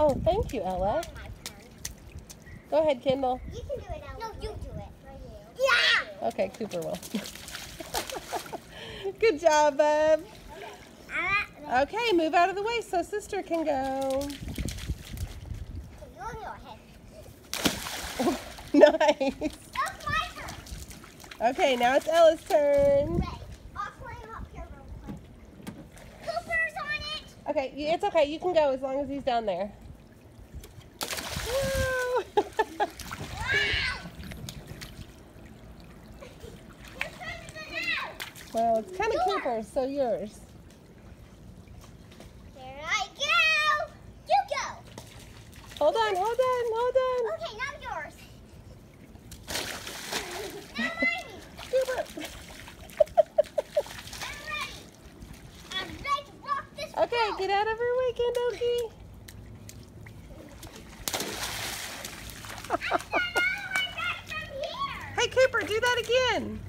Oh, thank you, Ella. Go ahead, Kendall. You can do it, Ella. No, you do it. Yeah! Okay, Cooper will. Good job, bub. Okay, move out of the way so sister can go. Nice. Okay, now it's Ella's turn. Cooper's on it. Okay, it's okay. You can go as long as he's down there. Woo! Well, it's kind of Cooper's, so yours. Here I go. You go. Hold on, hold on, hold on. Okay, now yours. Now mine. Cooper. I'm ready. I'm ready to rock this Okay, boat. get out of her way, Kendoki. Hey, Cooper, do that again.